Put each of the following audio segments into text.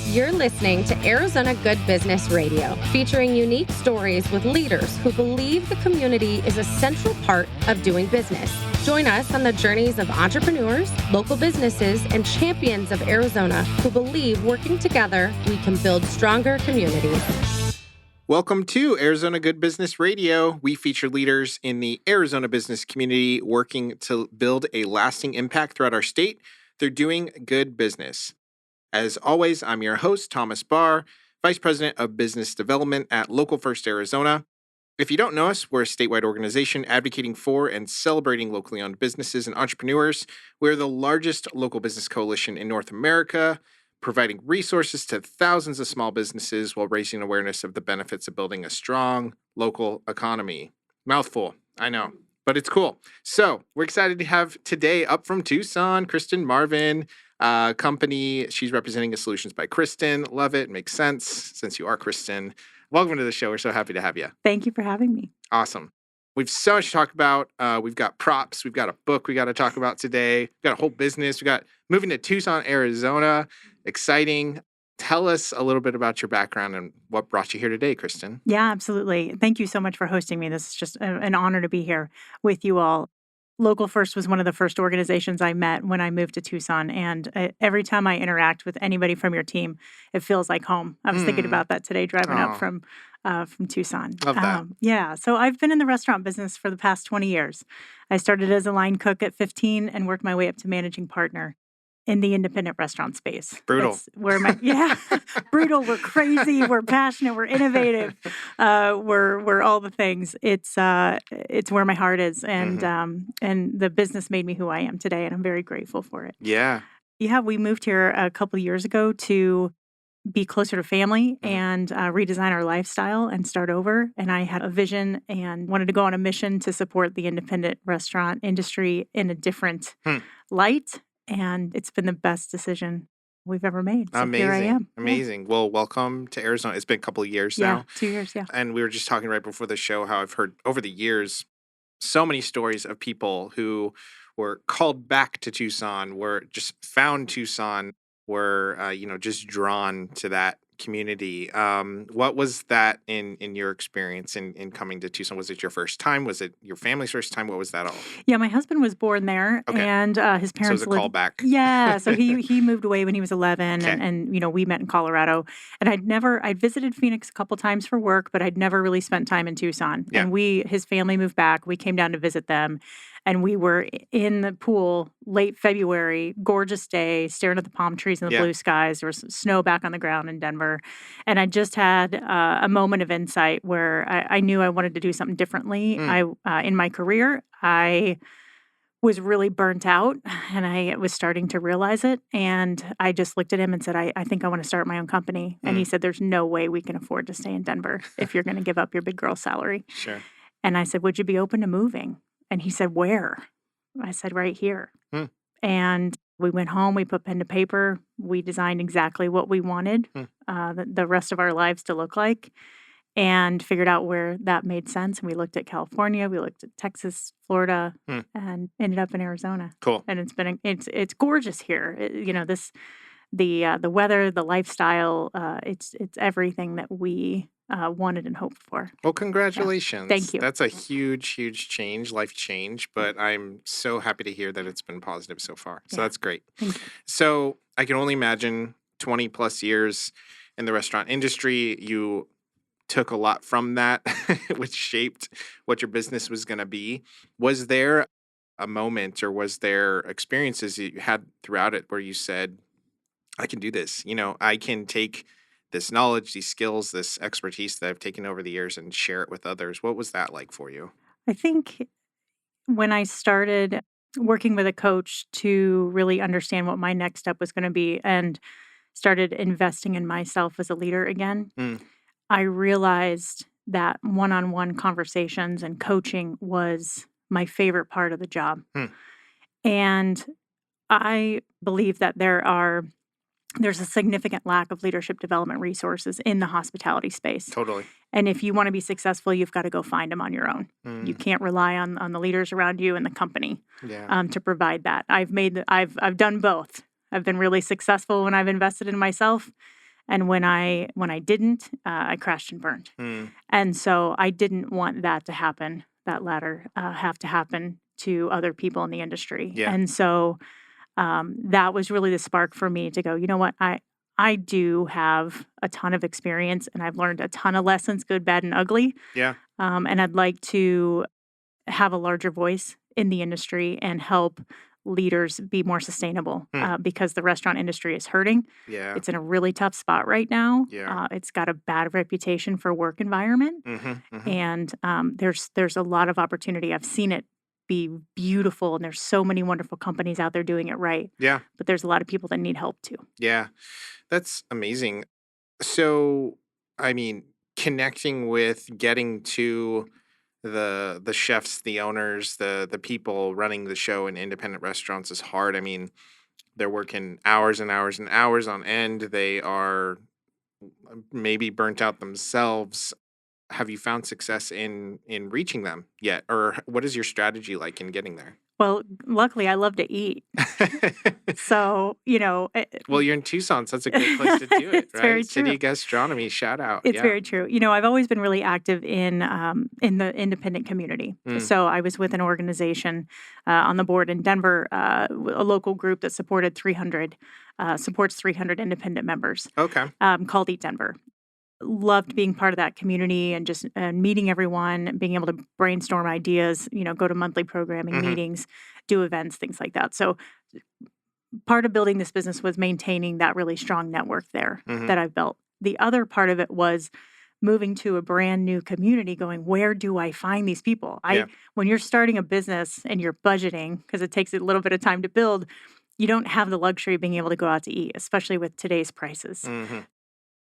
You're listening to Arizona Good Business Radio, featuring unique stories with leaders who believe the community is a central part of doing business. Join us on the journeys of entrepreneurs, local businesses, and champions of Arizona who believe working together, we can build stronger communities. Welcome to Arizona Good Business Radio. We feature leaders in the Arizona business community working to build a lasting impact throughout our state. They're doing good business. As always, I'm your host, Thomas Barr, Vice President of Business Development at Local First Arizona. If you don't know us, we're a statewide organization advocating for and celebrating locally owned businesses and entrepreneurs. We're the largest local business coalition in North America, providing resources to thousands of small businesses while raising awareness of the benefits of building a strong local economy. Mouthful, I know, but it's cool. So we're excited to have today up from Tucson, Christin Marvin, company. She's representing a Solutions by Christin. Love it. Makes sense since you are Christin. Welcome to the show. We're so happy to have you. Thank you for having me. Awesome. We've so much to talk about. We've got props. We've got a book we got to talk about today. We've got a whole business. We got moving to Tucson, Arizona. Exciting. Tell us a little bit about your background and what brought you here today, Christin. Yeah, absolutely. Thank you so much for hosting me. This is just an honor to be here with you all. Local First was one of the first organizations I met when I moved to Tucson. And every time I interact with anybody from your team, it feels like home. I was thinking about that today driving up from Tucson. Love that. Yeah. So I've been in the restaurant business for the past 20 years. I started as a line cook at 15 and worked my way up to managing partner in the independent restaurant space. Brutal. That's where brutal. We're crazy. We're passionate. We're innovative. We're all the things. It's where my heart is, and the business made me who I am today, and I'm very grateful for it. Yeah. Yeah, we moved here a couple of years ago to be closer to family and redesign our lifestyle and start over. And I had a vision and wanted to go on a mission to support the independent restaurant industry in a different light. And it's been the best decision we've ever made. So Amazing. Here I am. Amazing. Yeah. Well, welcome to Arizona. It's been a couple of years now. 2 years, yeah. And we were just talking right before the show how I've heard over the years so many stories of people who were called back to Tucson, were just found Tucson, were just drawn to that community. What was that in your experience in coming to Tucson? Was it your first time? Was it your family's first time? What was that all? Yeah, my husband was born there, and his parents. So it was a callback. Yeah, so he moved away when he was 11, Okay. and we met in Colorado. And I'd visited Phoenix a couple times for work, but I'd never really spent time in Tucson. Yeah. And his family moved back. We came down to visit them. And we were in the pool late February, gorgeous day, staring at the palm trees and the blue skies. There was snow back on the ground in Denver. And I just had a moment of insight where I knew I wanted to do something differently. In my career, I was really burnt out, and I was starting to realize it. And I just looked at him and said, I think I want to start my own company. And he said, there's no way we can afford to stay in Denver if you're going to give up your big girl salary. Sure. And I said, would you be open to moving? And he said, where? I said, right here. And we went home, we put pen to paper, we designed exactly what we wanted the rest of our lives to look like, and figured out where that made sense. And we looked at California, we looked at Texas, Florida, and ended up in Arizona. Cool. And it's gorgeous here. The weather, the lifestyle, it's everything that we wanted and hoped for. Well, congratulations. Yeah. Thank you. That's a huge, huge change, life change, but I'm so happy to hear that it's been positive so far. So that's great. Thank you. So I can only imagine 20 plus years in the restaurant industry, you took a lot from that, which shaped what your business was going to be. Was there a moment or was there experiences that you had throughout it where you said, I can do this, I can take this knowledge, these skills, this expertise that I've taken over the years and share it with others? What was that like for you? I think when I started working with a coach to really understand what my next step was going to be and started investing in myself as a leader again, I realized that one-on-one conversations and coaching was my favorite part of the job. And I believe that there's a significant lack of leadership development resources in the hospitality space. Totally. And if you want to be successful, you've got to go find them on your own. You can't rely on the leaders around you and the company to provide that. I've done both. I've been really successful when I've invested in myself, And when I didn't, I crashed and burned. Mm. And so I didn't want that to happen, that latter have to happen to other people in the industry. Yeah. And so that was really the spark for me to go, you know what, I do have a ton of experience and I've learned a ton of lessons, good, bad, and ugly. Yeah. And I'd like to have a larger voice in the industry and help leaders be more sustainable because the restaurant industry is hurting. Yeah. It's in a really tough spot right now. Yeah. It's got a bad reputation for work environment. And there's a lot of opportunity. I've seen it be beautiful, and there's so many wonderful companies out there doing it right. Yeah. But there's a lot of people that need help too. Yeah. That's amazing. So, I mean, connecting with getting to the chefs, the owners, the people running the show in independent restaurants is hard. I mean, they're working hours and hours and hours on end. They are maybe burnt out themselves. Have you found success in reaching them yet? Or what is your strategy like in getting there? Well, luckily, I love to eat. So, Well, you're in Tucson, so that's a great place to do it, It's right? very City true. gastronomy, shout out. It's Yeah. very true. I've always been really active in the independent community. So I was with an organization on the board in Denver, a local group that supports 300 independent members Okay. called Eat Denver. Loved being part of that community and just meeting everyone, being able to brainstorm ideas, go to monthly programming meetings, do events, things like that. So part of building this business was maintaining that really strong network there that I've built. The other part of it was moving to a brand new community, going, where do I find these people? When you're starting a business and you're budgeting, because it takes a little bit of time to build, you don't have the luxury of being able to go out to eat, especially with today's prices.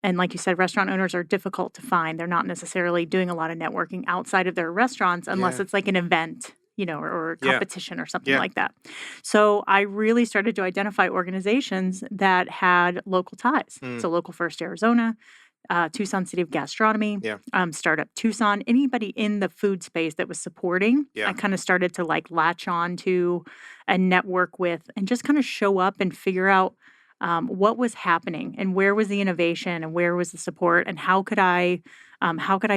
And like you said, restaurant owners are difficult to find. They're not necessarily doing a lot of networking outside of their restaurants unless it's like an event, or a competition or something like that. So I really started to identify organizations that had local ties. So Local First Arizona, Tucson City of Gastronomy, Startup Tucson, anybody in the food space that was supporting, I kind of started to latch on to and network with and just kind of show up and figure out what was happening and where was the innovation and where was the support and how could I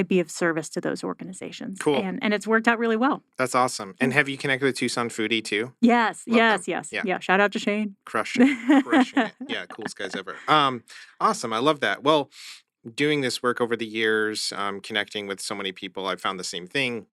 be of service to those organizations? Cool. And it's worked out really well. That's awesome. And have you connected with Tucson Foodie too? Yes. Love them. Yeah. Shout out to Shane. Crushing it. Yeah, coolest guys ever. Awesome. I love that. Well, doing this work over the years, connecting with so many people, I found the same thing.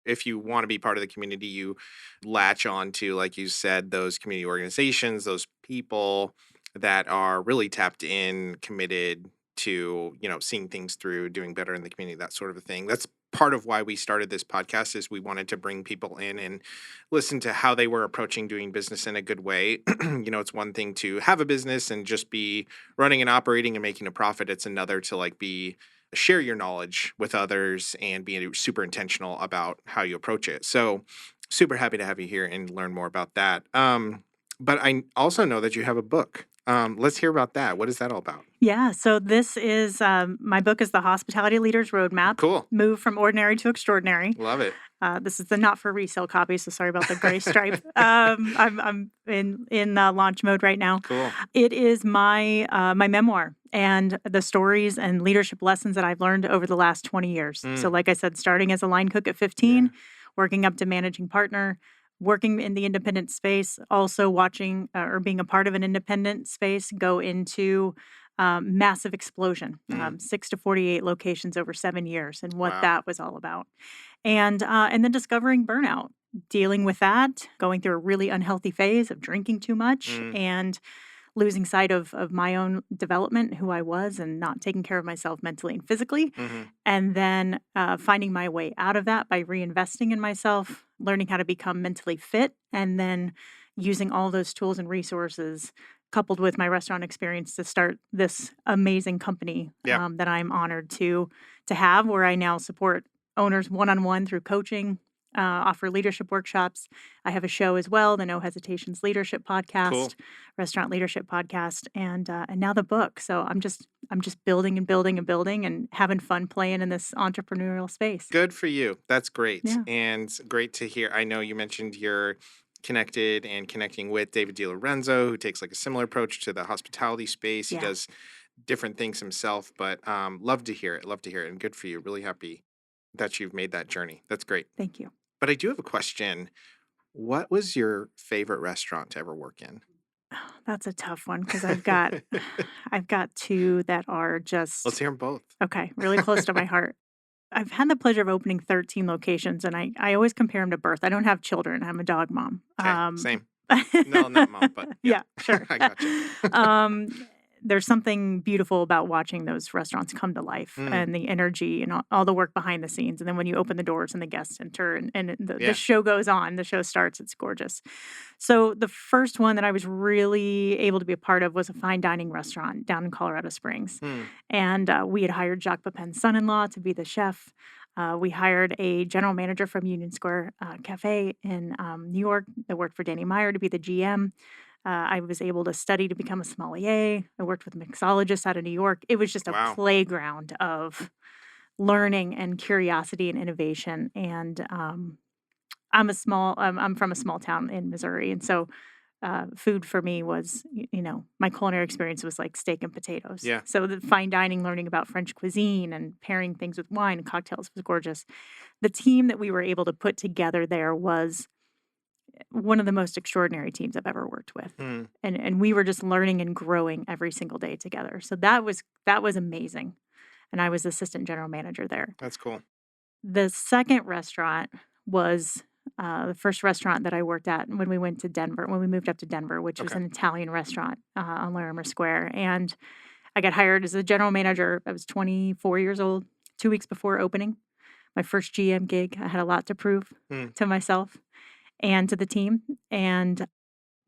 If you want to be part of the community, you latch on to, like you said, those community organizations, those people that are really tapped in, committed to, seeing things through, doing better in the community, that sort of a thing. That's part of why we started this podcast, is we wanted to bring people in and listen to how they were approaching doing business in a good way. It's one thing to have a business and just be running and operating and making a profit. It's another to share your knowledge with others and be super intentional about how you approach it. So super happy to have you here and learn more about that. But I also know that you have a book. Let's hear about that. What is that all about? Yeah. So this is my book is the Hospitality Leaders Roadmap. Cool. Move from Ordinary to Extraordinary. Love it. This is the not for resale copy, so sorry about the gray stripe. I'm in launch mode right now. Cool. It is my memoir and the stories and leadership lessons that I've learned over the last 20 years. So like I said, starting as a line cook at 15, working up to managing partner, working in the independent space, also watching or being a part of an independent space go into massive explosion, 6 to 48 locations over 7 years, and what that was all about. And then discovering burnout, dealing with that, going through a really unhealthy phase of drinking too much and losing sight of my own development, who I was, and not taking care of myself mentally and physically. And then finding my way out of that by reinvesting in myself, learning how to become mentally fit, and then using all those tools and resources coupled with my restaurant experience to start this amazing company that I'm honored to have, where I now support owners one-on-one through coaching, offer leadership workshops. I have a show as well, the No Hesitations Leadership Podcast, Restaurant Leadership Podcast, and now the book. So I'm just building and building and building and having fun playing in this entrepreneurial space. Good for you. That's great. Yeah. And great to hear. I know you mentioned you're connecting with David DiLorenzo, who takes a similar approach to the hospitality space. He does different things himself, but love to hear it. Love to hear it. And good for you. Really happy that you've made that journey. That's great. Thank you. But I do have a question. What was your favorite restaurant to ever work in? That's a tough one because I've got two that are Let's just hear them both. okay, really close to my heart. I've had the pleasure of opening 13 locations, and I always compare them to birth. I don't have children. I'm a dog mom. Okay, same. No, not mom, but Yeah, sure. I gotcha. There's something beautiful about watching those restaurants come to life and the energy and all the work behind the scenes. And then when you open the doors and the guests enter and the show goes on, the show starts, it's gorgeous. So the first one that I was really able to be a part of was a fine dining restaurant down in Colorado Springs. And we had hired Jacques Pepin's son-in-law to be the chef. We hired a general manager from Union Square Cafe in New York that worked for Danny Meyer to be the GM. I was able to study to become a sommelier. I worked with mixologists out of New York. It was just a playground of learning and curiosity and innovation. And I'm from a small town in Missouri, and so food for me was, my culinary experience was like steak and potatoes. Yeah. So the fine dining, learning about French cuisine and pairing things with wine and cocktails was gorgeous. The team that we were able to put together there was one of the most extraordinary teams I've ever worked with. And we were just learning and growing every single day together. So that was amazing. And I was assistant general manager there. That's cool. The second restaurant was the first restaurant that I worked at when we moved up to Denver, which was an Italian restaurant on Larimer Square. And I got hired as a general manager. I was 24 years old, 2 weeks before opening. My first GM gig. I had a lot to prove to myself and to the team. And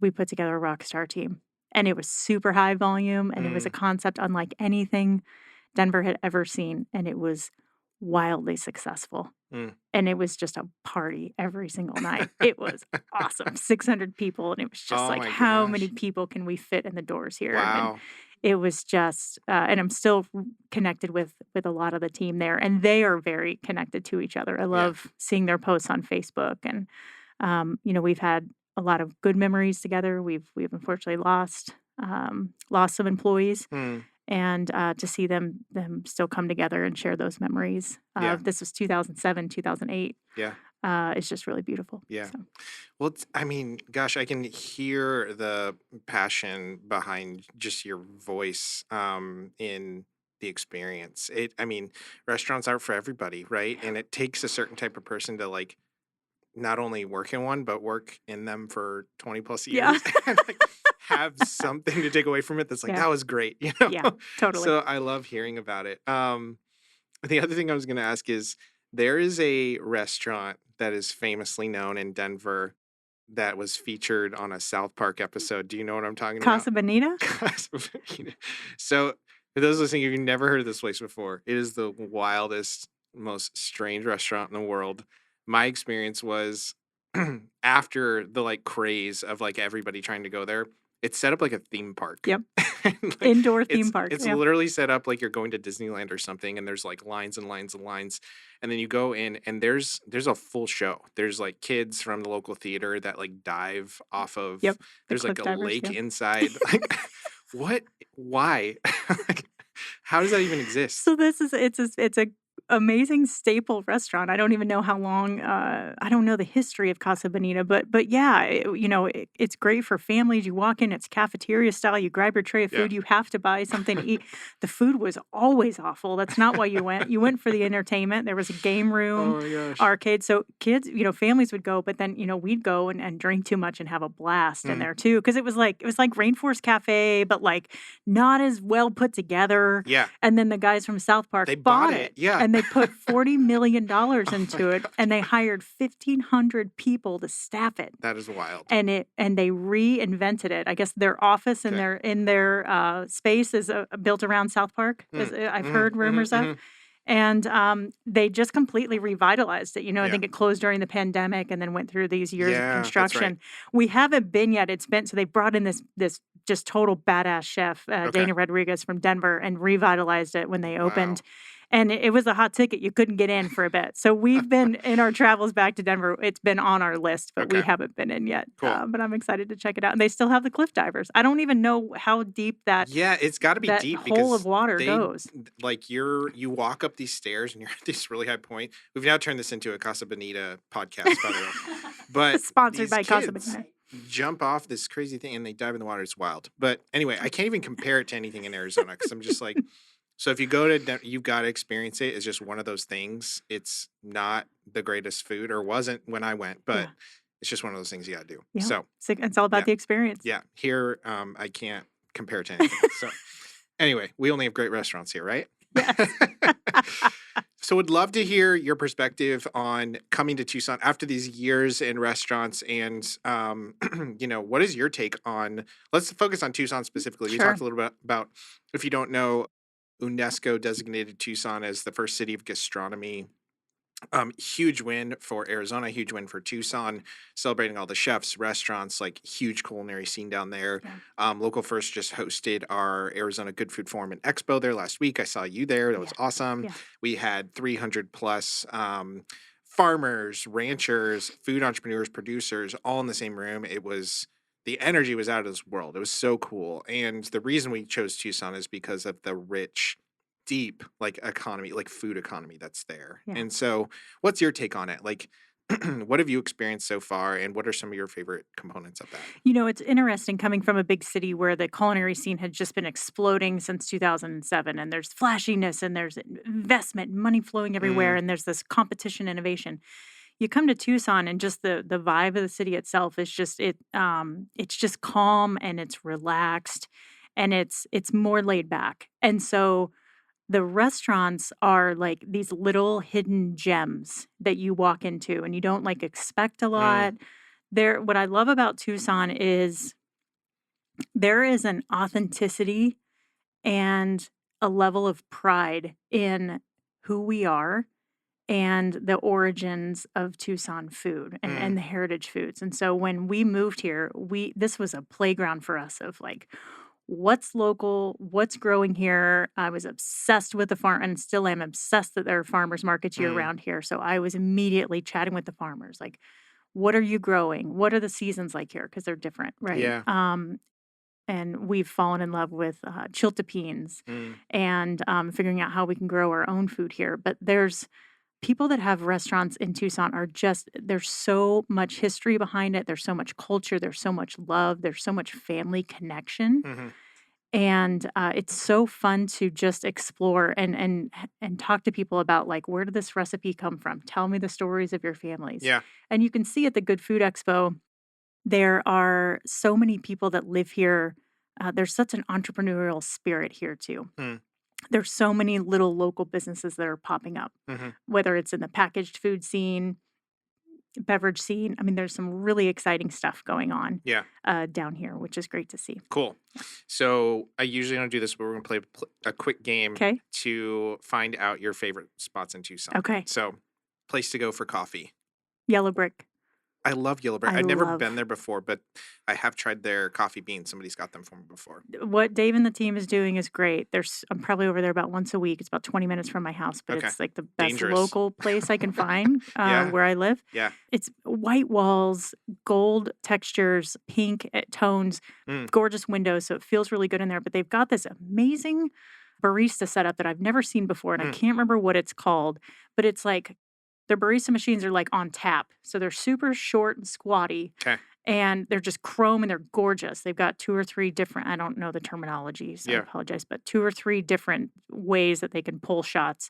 we put together a rock star team. And it was super high volume, and it was a concept unlike anything Denver had ever seen. And it was wildly successful. And it was just a party every single night. It was awesome. 600 people. And it was just how many people can we fit in the doors here? Wow. And it was just, and I'm still connected with a lot of the team there. And they are very connected to each other. I love seeing their posts on Facebook. And, we've had a lot of good memories together. We've unfortunately lost some employees. And to see them still come together and share those memories. This was 2007, 2008. Yeah. It's just really beautiful. Yeah. So. Well, gosh, I can hear the passion behind just your voice in the experience. Restaurants aren't for everybody, right? And it takes a certain type of person to not only work in one, but work in them for 20 plus years. Yeah. And have something to take away from it that's that was great, Yeah, totally. So I love hearing about it. The other thing I was going to ask is there is a restaurant that is famously known in Denver that was featured on a South Park episode. Do you know what I'm talking about? Casa Bonita? Casa Bonita. So for those listening, if you've never heard of this place before, it is the wildest, most strange restaurant in the world. My experience was after the craze of everybody trying to go there, it's set up like a theme park. Yep. Indoor theme park. It's literally set up like you're going to Disneyland or something, and there's lines and lines and lines. And then you go in and there's a full show. There's kids from the local theater that dive off of there's a divers, lake inside. What? Why? How does that even exist? So it's a amazing staple restaurant. I don't even know how long. I don't know the history of Casa Bonita, but yeah, it's great for families. You walk in, it's cafeteria style. You grab your tray of food. You have to buy something to eat. The food was always awful. That's not why you went. You went for the entertainment. There was a game room, arcade. So kids, families would go, but then we'd go and drink too much and have a blast in there too, because it was like Rainforest Cafe, but not as well put together. Yeah. And then the guys from South Park bought it. Yeah. And they put $40 million into it, and they hired 1,500 people to staff it. That is wild. And they reinvented it. I guess their office and their space is built around South Park. I've heard rumors of. And they just completely revitalized it. I think it closed during the pandemic and then went through these years of construction. That's right. We haven't been yet. So they brought in this just total badass chef, Dana Rodriguez from Denver, and revitalized it when they opened. And it was a hot ticket. You couldn't get in for a bit. So we've been in our travels back to Denver. It's been on our list, but we Okay. haven't been in yet. Cool. But I'm excited to check it out. And they still have the cliff divers. I don't even know how deep that Yeah, it's got to be that deep hole of because water they goes. like you walk up these stairs and you're at this really high point. We've now turned this into a Casa Bonita podcast, by the way. But Sponsored these by Casa kids Bonita. jump off this crazy thing and they dive in the water. It's wild. But anyway, I can't even compare it to anything in Arizona because I'm just like, so if you go to you've got to experience it. It's just one of those things. It's not the greatest food, or wasn't when I went, but Yeah. it's just one of those things you got to do. Yeah. So It's all about yeah. the experience. yeah, here I can't compare it to anything. So anyway, we only have great restaurants here, right? Yes. So would love to hear your perspective on coming to Tucson after these years in restaurants and, what is your take on, let's focus on Tucson specifically. We Sure. talked a little bit about, if you don't know, UNESCO designated Tucson as the first city of gastronomy. Huge win for Arizona, huge win for Tucson, celebrating all the chefs, restaurants, like huge culinary scene down there. Yeah. Local First just hosted our Arizona Good Food Forum and Expo there last week. I saw you there. That was awesome. Yeah. We had 300 plus farmers, ranchers, food entrepreneurs, producers all in the same room. The energy was out of this world. It was so cool. And the reason we chose Tucson is because of the rich, deep economy, like food economy that's there. Yeah. And so what's your take on it? Like what have you experienced so far and what are some of your favorite components of that? It's interesting coming from a big city where the culinary scene had just been exploding since 2007, and there's flashiness and there's investment, money flowing everywhere, and there's this competition, innovation. You come to Tucson and just the vibe of the city itself is just it's just calm and it's relaxed and it's more laid back. And so the restaurants are like these little hidden gems that you walk into and you don't expect a lot. What I love about Tucson is there is an authenticity and a level of pride in who we are and the origins of Tucson food and the heritage foods. And so when we moved here, this was a playground for us of what's local, what's growing here. I was obsessed with the farm and still am obsessed that there are farmers markets year round here. So I was immediately chatting with the farmers, what are you growing? What are the seasons like here? Because they're different, right? Yeah. And we've fallen in love with chiltepines and figuring out how we can grow our own food here. But there's people that have restaurants in Tucson there's so much history behind it. There's so much culture. There's so much love. There's so much family connection. And it's so fun to just explore and talk to people about where did this recipe come from? Tell me the stories of your families. Yeah. And you can see at the Good Food Expo, there are so many people that live here. There's such an entrepreneurial spirit here too. There's so many little local businesses that are popping up, whether it's in the packaged food scene, beverage scene. I mean, there's some really exciting stuff going on down here, which is great to see. Cool. So I usually don't do this, but we're going to play a quick game to find out your favorite spots in Tucson. Okay. So place to go for coffee. Yellow Brick. I love Yellow Brick. I've never been there before, but I have tried their coffee beans. Somebody's got them for me before. What Dave and the team is doing is great. I'm probably over there about once a week. It's about 20 minutes from my house, but it's the best local place I can find where I live. Yeah. It's white walls, gold textures, pink tones, gorgeous windows, so it feels really good in there. But they've got this amazing barista setup that I've never seen before, and I can't remember what it's called, but it's their barista machines are on tap. So they're super short and squatty. Okay. And they're just chrome and they're gorgeous. They've got 2 or 3 different, I don't know the terminology, so I apologize, but 2 or 3 different ways that they can pull shots.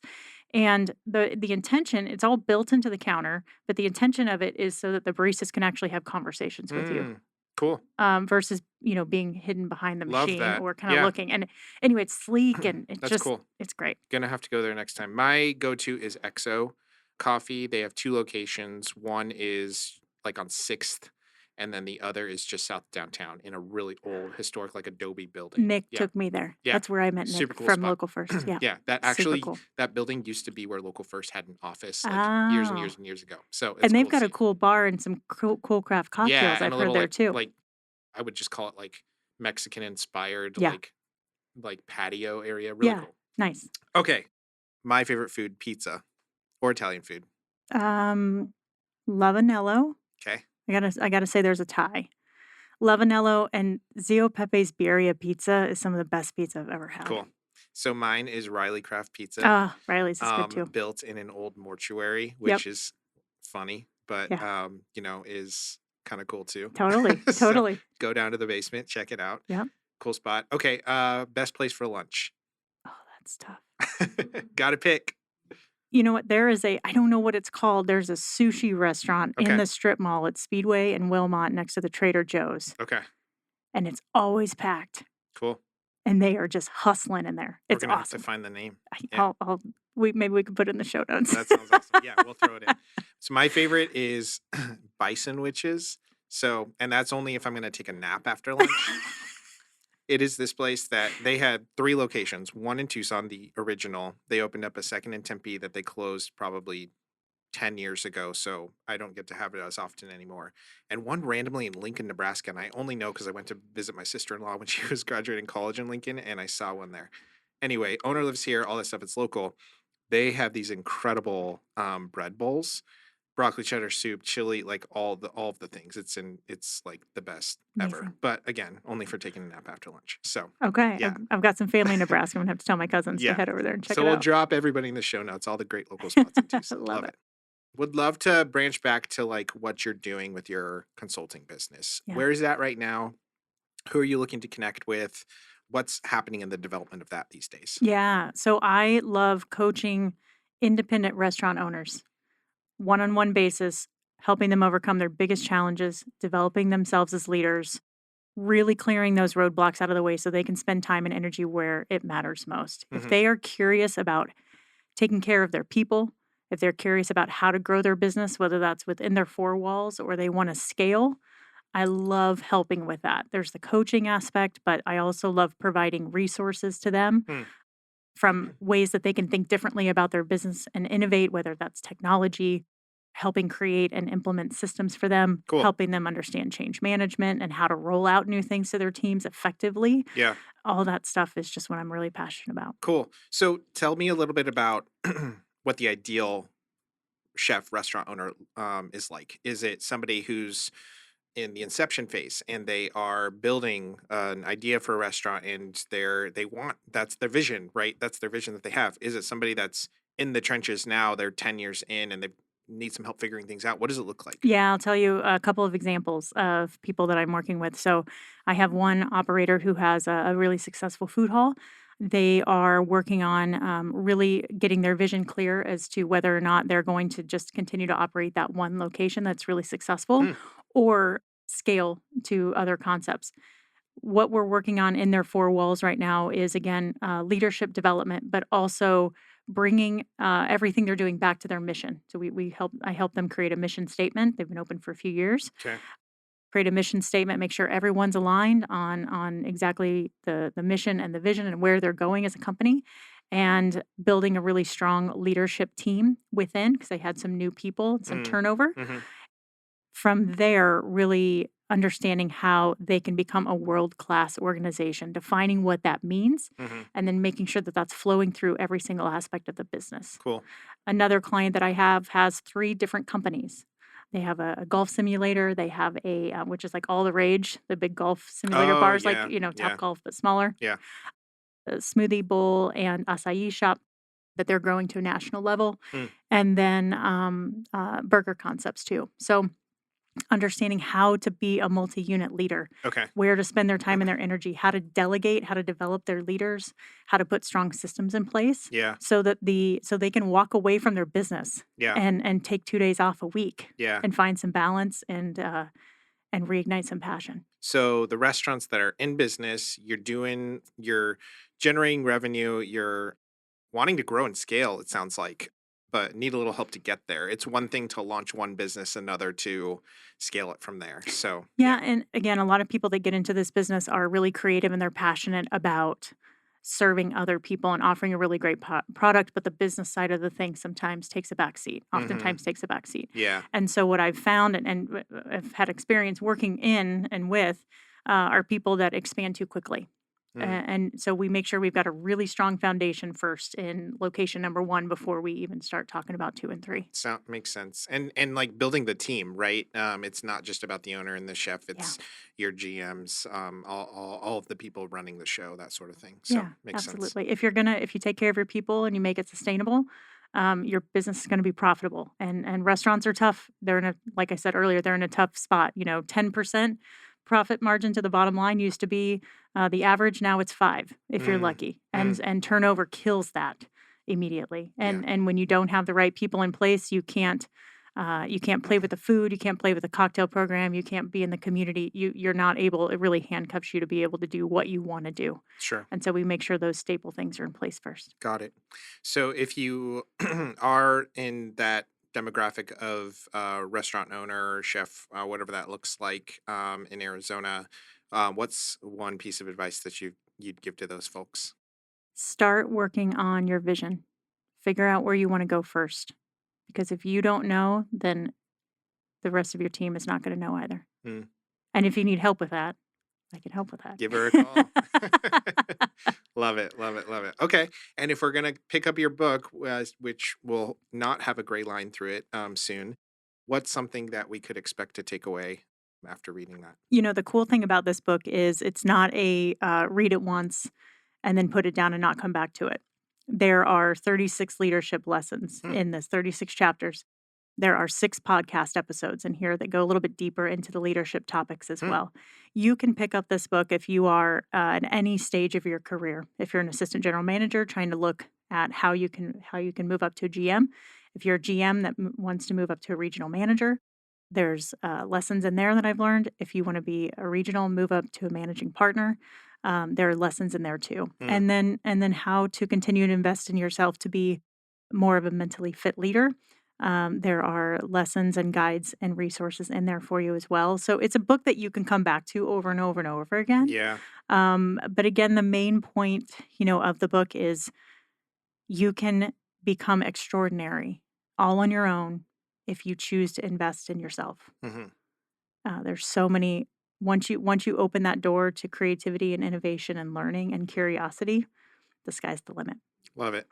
And the intention, it's all built into the counter, but the intention of it is so that the baristas can actually have conversations with you. Cool. Versus, being hidden behind the machine or kind of Yeah. looking. And anyway, it's sleek and it's That's just, cool. It's great. Gonna have to go there next time. My go-to is XO Coffee. They have 2 locations. One is on 6th, and then the other is just south downtown in a really old historic adobe building. Nick took me there. Yeah. That's where I met Nick Super cool from spot. Local First. Yeah. Yeah, that Super actually cool. that building used to be where Local First had an office years and Oh. years and years ago. So it's And they've cool got to a see. cool bar and some cool craft cocktails Yeah, I've and a heard little there too. I would just call it Mexican inspired Yeah. patio area. Really Yeah. cool. Nice. Okay. My favorite food, pizza or Italian food. Lavanello. Okay. I gotta say there's a tie. Lavanello and Zio Pepe's Birria pizza is some of the best pizza I've ever had. Cool. So mine is Riley Craft Pizza. Riley's is good too. Built in an old mortuary, Yep. which is funny, but Yeah. is kind of cool too. Totally. So Totally. go down to the basement, check it out. Yep. Cool spot. Okay. Best place for lunch. Oh, that's tough. Got to pick. You know what? I don't know what it's called. There's a sushi restaurant in Okay. the strip mall at Speedway and Wilmot next to the Trader Joe's. Okay. And it's always packed. Cool. And they are just hustling in there. It's We're gonna awesome. have to find the name. Maybe we can put it in the show notes. That sounds awesome. Yeah, we'll throw it in. So my favorite is bison witches. So, and that's only if I'm going to take a nap after lunch. It is this place that they had 3 locations. One in Tucson, the original. They opened up a second in Tempe that they closed probably 10 years ago. So I don't get to have it as often anymore. And one randomly in Lincoln, Nebraska. And I only know because I went to visit my sister-in-law when she was graduating college in Lincoln, and I saw one there. Anyway, owner lives here, all that stuff. It's local. They have these incredible bread bowls, broccoli cheddar soup, chili, like all of the things. It's like the best ever. Amazing. But again, only for taking a nap after lunch. So Okay. Yeah. I've got some family in Nebraska. I'm going to have to tell my cousins Yeah. to head over there and check so it we'll out. drop everybody in the show notes, all the great local spots in Tucson. Love it. Would love to branch back to like what you're doing with your consulting business. Yeah. Where is that right now? Who are you looking to connect with? What's happening in the development of that these days? Yeah. So I love coaching independent restaurant owners, one-on-one basis, helping them overcome their biggest challenges, developing themselves as leaders, really clearing those roadblocks out of the way so they can spend time and energy where it matters most. If Mhm. they are curious about taking care of their people, if they're curious about how to grow their business, whether that's within their 4 walls or they want to scale, I love helping with that. There's the coaching aspect, but I also love providing resources to them Hmm. from ways that they can think differently about their business and innovate, whether that's technology, helping create and implement systems for them, Cool. helping them understand change management and how to roll out new things to their teams effectively. Yeah. All that stuff is just what I'm really passionate about. Cool. So tell me a little bit about what the ideal chef restaurant owner is like. Is it somebody who's in the inception phase and they are building an idea for a restaurant and that's their vision, right? That's their vision that they have. Is it somebody that's in the trenches now, they're 10 years in and they need some help figuring things out? What does it look like? Yeah, I'll tell you a couple of examples of people that I'm working with. So I have one operator who has a really successful food hall. They are working on really getting their vision clear as to whether or not they're going to just continue to operate that one location that's really successful Mm. or scale to other concepts. What we're working on in their 4 walls right now is, again, leadership development, but also bringing everything they're doing back to their mission. So I help them create a mission statement. They've been open for a few years. Okay. Create a mission statement, make sure everyone's aligned on exactly the mission and the vision and where they're going as a company, and building a really strong leadership team within, because they had some new people, some turnover. Mhm. From there, really understanding how they can become a world-class organization, defining what that means, Mhm. and then making sure that that's flowing through every single aspect of the business. Cool. Another client that I have has 3 different companies. They have a golf simulator. They have a which is like all the rage, the big golf simulator Oh, bars, yeah, like Top yeah. Golf but smaller. Yeah. A smoothie bowl and acai shop that they're growing to a national level, Mm. and then burger concepts too. So understanding how to be a multi-unit leader, Okay. where to spend their time and their energy, how to delegate, how to develop their leaders, how to put strong systems in place Yeah. so that so they can walk away from their business Yeah. and take 2 days off a week Yeah. and find some balance and reignite some passion. So the restaurants that are in business, you're generating revenue, you're wanting to grow and scale, it sounds like, but need a little help to get there. It's one thing to launch one business, another to scale it from there. So Yeah, and again, a lot of people that get into this business are really creative and they're passionate about serving other people and offering a really great product, but the business side of the thing sometimes takes a back seat, oftentimes takes a back seat. Yeah. And so what I've found and I've had experience working in and with are people that expand too quickly. And so we make sure we've got a really strong foundation first in location number 1 before we even start talking about 2 and 3. Makes sense. And like building the team, right? It's not just about the owner and the chef. It's your GMs, all of the people running the show, that sort of thing. So makes absolutely. sense. If you take care of your people and you make it sustainable, your business is going to be profitable. And restaurants are tough. Like I said earlier, they're in a tough spot. 10% profit margin to the bottom line used to be the average. Now it's 5 if you're lucky. And turnover kills that immediately. And when you don't have the right people in place, you can't play with the food, you can't play with the cocktail program, you can't be in the community. You're not able. It really handcuffs you to be able to do what you want to do. Sure. And so we make sure those staple things are in place first. Got it. So if you are in that demographic of restaurant owner or chef, whatever that looks like in Arizona, what's one piece of advice that you'd give to those folks? Start working on your vision. Figure out where you want to go first. Because if you don't know, then the rest of your team is not going to know either. And if you need help with that, I can help with that. Give her a call. Love it. Okay. And if we're going to pick up your book, which will not have a gray line through it soon, what's something that we could expect to take away after reading that? The cool thing about this book is it's not a read it once and then put it down and not come back to it. There are 36 leadership lessons in this, 36 chapters. There are 6 podcast episodes in here that go a little bit deeper into the leadership topics as well. You can pick up this book if you are at any stage of your career. If you're an assistant general manager trying to look at how you can move up to a GM. If you're a GM that wants to move up to a regional manager, there's lessons in there that I've learned. If you want to be a regional, move up to a managing partner. There are lessons in there too. And then how to continue to invest in yourself to be more of a mentally fit leader. There are lessons and guides and resources in there for you as well. So it's a book that you can come back to over and over and over again. Yeah. But again, the main point, of the book is you can become extraordinary all on your own if you choose to invest in yourself. There's so many. Once you open that door to creativity and innovation and learning and curiosity, the sky's the limit. Love it.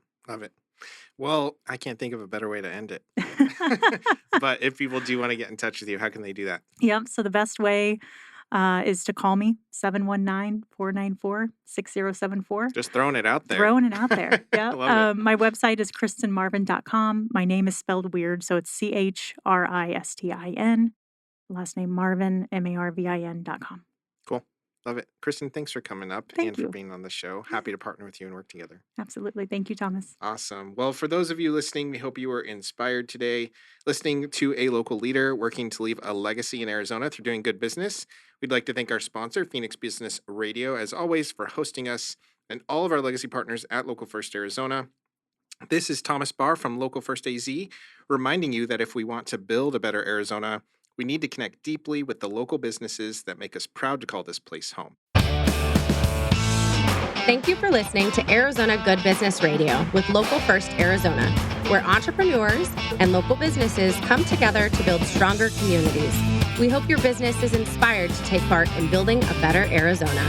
Well, I can't think of a better way to end it. But if people do want to get in touch with you, how can they do that? Yep. So the best way is to call me, 719-494-6074. Just throwing it out there. Yeah. My website is ChristinMarvin.com. My name is spelled weird, so it's Christin. Last name Marvin, Marvin.com. Cool. Love it. Christin, thanks for coming up Thank and you. for being on the show. Happy to partner with you and work together. Absolutely. Thank you, Thomas. Awesome. Well, for those of you listening, we hope you were inspired today, listening to a local leader working to leave a legacy in Arizona through doing good business. We'd like to thank our sponsor, Phoenix Business Radio, as always, for hosting us and all of our legacy partners at Local First Arizona. This is Thomas Barr from Local First AZ, reminding you that if we want to build a better Arizona, we need to connect deeply with the local businesses that make us proud to call this place home. Thank you for listening to Arizona Good Business Radio with Local First Arizona, where entrepreneurs and local businesses come together to build stronger communities. We hope your business is inspired to take part in building a better Arizona.